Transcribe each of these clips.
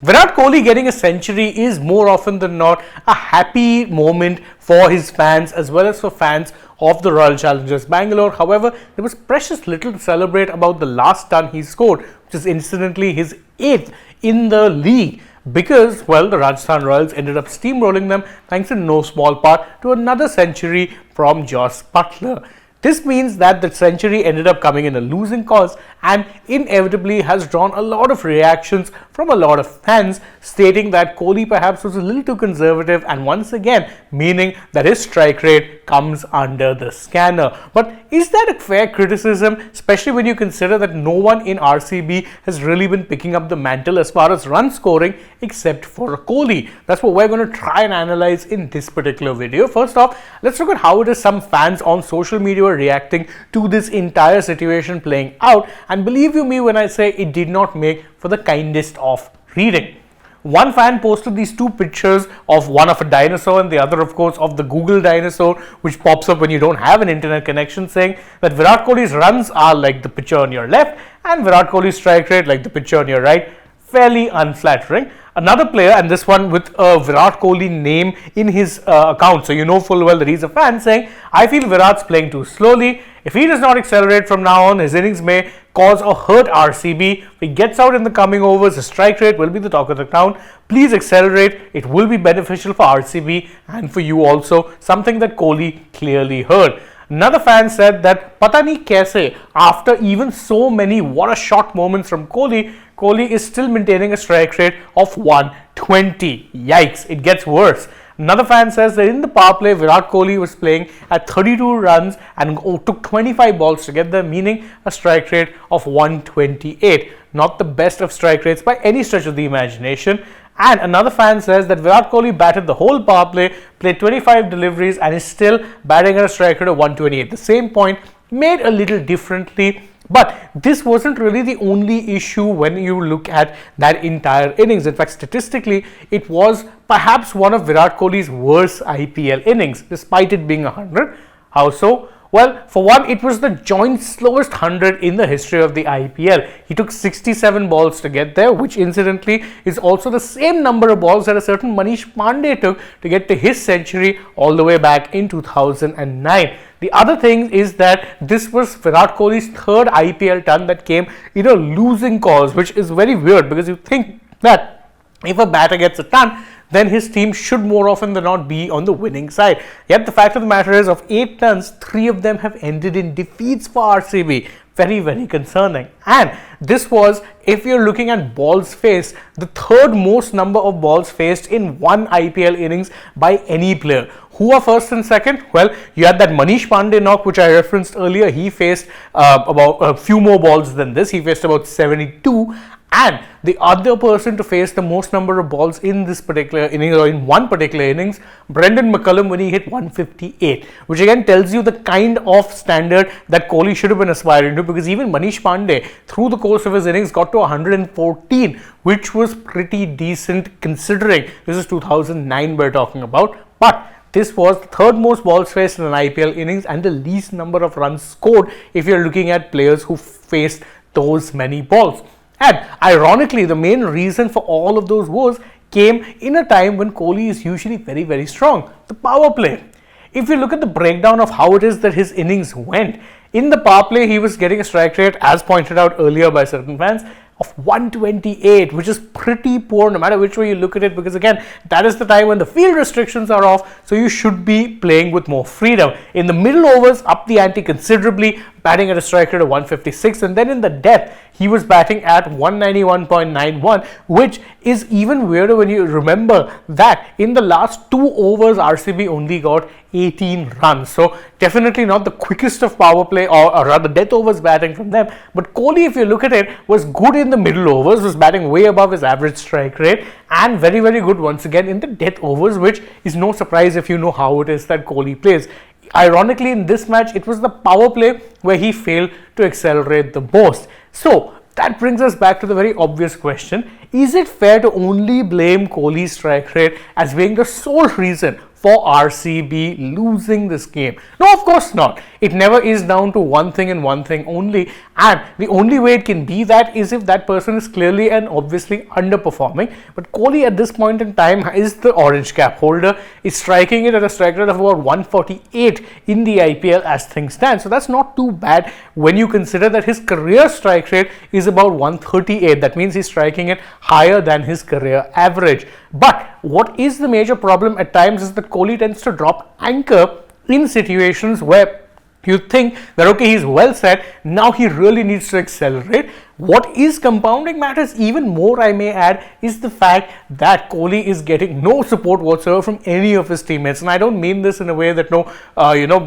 Virat Kohli getting a century is more often than not a happy moment for his fans as well as for fans of the Royal Challengers Bangalore. However, there was precious little to celebrate about the last ton he scored, which is incidentally his 8th in the league, because, well, the Rajasthan Royals ended up steamrolling them thanks in no small part to another century from Jos Buttler. This means that the century ended up coming in a losing cause and inevitably has drawn a lot of reactions from a lot of fans stating that Kohli perhaps was a little too conservative, and once again meaning that his strike rate comes under the scanner. But is that a fair criticism, especially when you consider that no one in RCB has really been picking up the mantle as far as run scoring except for Kohli? That's what we're going to try and analyze in this particular video. First off, let's look at how it is some fans on social media were reacting to this entire situation playing out, and believe you me when I say it did not make for the kindest of reading. One fan posted these two pictures of one of a dinosaur and the other, of course, of the Google dinosaur, which pops up when you don't have an internet connection, saying that Virat Kohli's runs are like the picture on your left and Virat Kohli's strike rate like the picture on your right. Fairly unflattering. Another player, and this one with a Virat Kohli name in his account, so you know full well that he's a fan, saying, I feel Virat's playing too slowly. If he does not accelerate from now on, his innings may cause or hurt RCB. If he gets out in the coming overs, his strike rate will be the talk of the town. Please accelerate. It will be beneficial for RCB and for you also, something that Kohli clearly heard. Another fan said that Pata nahi kaise, after even so many what a shot moments from Kohli, Kohli is still maintaining a strike rate of 120. Yikes, it gets worse. Another fan says that in the power play, Virat Kohli was playing at 32 runs and took 25 balls to get there, meaning a strike rate of 128. Not the best of strike rates by any stretch of the imagination. And another fan says that Virat Kohli batted the whole power play, played 25 deliveries and is still batting at a strike rate of 128. The same point made a little differently, but this wasn't really the only issue when you look at that entire innings. In fact, statistically, it was perhaps one of Virat Kohli's worst IPL innings, despite it being 100. How so? Well, for one, it was the joint slowest 100 in the history of the IPL. He took 67 balls to get there, which incidentally is also the same number of balls that a certain Manish Pandey took to get to his century all the way back in 2009. The other thing is that this was Virat Kohli's third IPL ton that came in a losing cause, which is very weird because you think that if a batter gets a ton, then his team should more often than not be on the winning side. Yet the fact of the matter is, of 8 tons, 3 of them have ended in defeats for RCB. Very, very concerning. And this was, if you're looking at balls faced, the third most number of balls faced in one IPL innings by any player. Who are first and second? Well, you had that Manish Pandey knock, which I referenced earlier. He faced about a few more balls than this. He faced about 72. And the other person to face the most number of balls in this particular innings, or in one particular innings, Brendan McCullum, when he hit 158, which again tells you the kind of standard that Kohli should have been aspiring to, because even Manish Pandey, through the course of his innings, got to 114, which was pretty decent considering this is 2009 we're talking about. But this was the third most balls faced in an IPL innings and the least number of runs scored if you're looking at players who faced those many balls. And ironically, the main reason for all of those woes came in a time when Kohli is usually very, very strong, the power play. If you look at the breakdown of how it is that his innings went, in the power play, he was getting a strike rate, as pointed out earlier by certain fans, of 128, which is pretty poor no matter which way you look at it, because again, that is the time when the field restrictions are off, so you should be playing with more freedom. In the middle overs, up the ante considerably, batting at a strike rate of 156, and then in the death, he was batting at 191.91, which is even weirder when you remember that in the last 2 overs, RCB only got 18 runs. So definitely not the quickest of power play, or rather death overs batting from them. But Kohli, if you look at it, was good in the middle overs, was batting way above his average strike rate, and very, very good once again in the death overs, which is no surprise if you know how it is that Kohli plays. Ironically, in this match, it was the power play where he failed to accelerate the most. So that brings us back to the very obvious question. Is it fair to only blame Kohli's strike rate as being the sole reason for RCB losing this game? No, of course not. It never is down to one thing and one thing only, and the only way it can be that is if that person is clearly and obviously underperforming. But Kohli at this point in time is the orange cap holder, is striking it at a strike rate of about 148 in the IPL as things stand. So that's not too bad when you consider that his career strike rate is about 138. That means he's striking it higher than his career average. But what is the major problem at times is that Kohli tends to drop anchor in situations where you think that okay, he's well set, now he really needs to accelerate. What is compounding matters even more, I may add, is the fact that Kohli is getting no support whatsoever from any of his teammates. And I don't mean this in a way that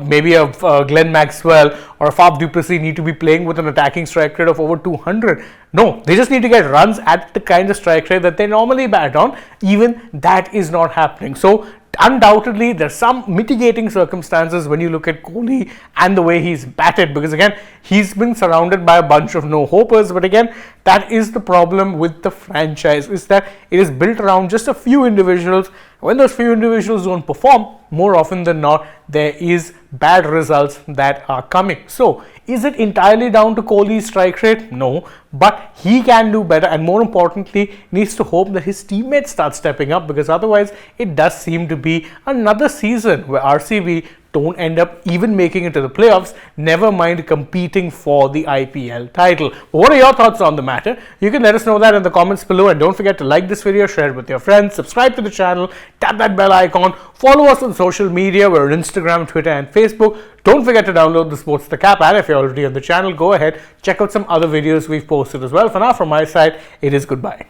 maybe a Glenn Maxwell or a Faf du Plessis need to be playing with an attacking strike rate of over 200. No, they just need to get runs at the kind of strike rate that they normally bat on. Even that is not happening. So undoubtedly, there's some mitigating circumstances when you look at Kohli and the way he's batted, because again, he's been surrounded by a bunch of no-hopers. But again, that is the problem with the franchise, is that it is built around just a few individuals. When those few individuals don't perform, more often than not, there is bad results that are coming. So, is it entirely down to Kohli's strike rate? No, but he can do better, and more importantly, needs to hope that his teammates start stepping up, because otherwise it does seem to be another season where RCB don't end up even making it to the playoffs, never mind competing for the IPL title. But what are your thoughts on the matter? You can let us know that in the comments below, and don't forget to like this video, share it with your friends, subscribe to the channel, tap that bell icon, follow us on social media. We're on Instagram, Twitter and Facebook. Don't forget to download the Sportstak app, and if you're already on the channel, go ahead, check out some other videos we've posted as well. For now, from my side, it is goodbye.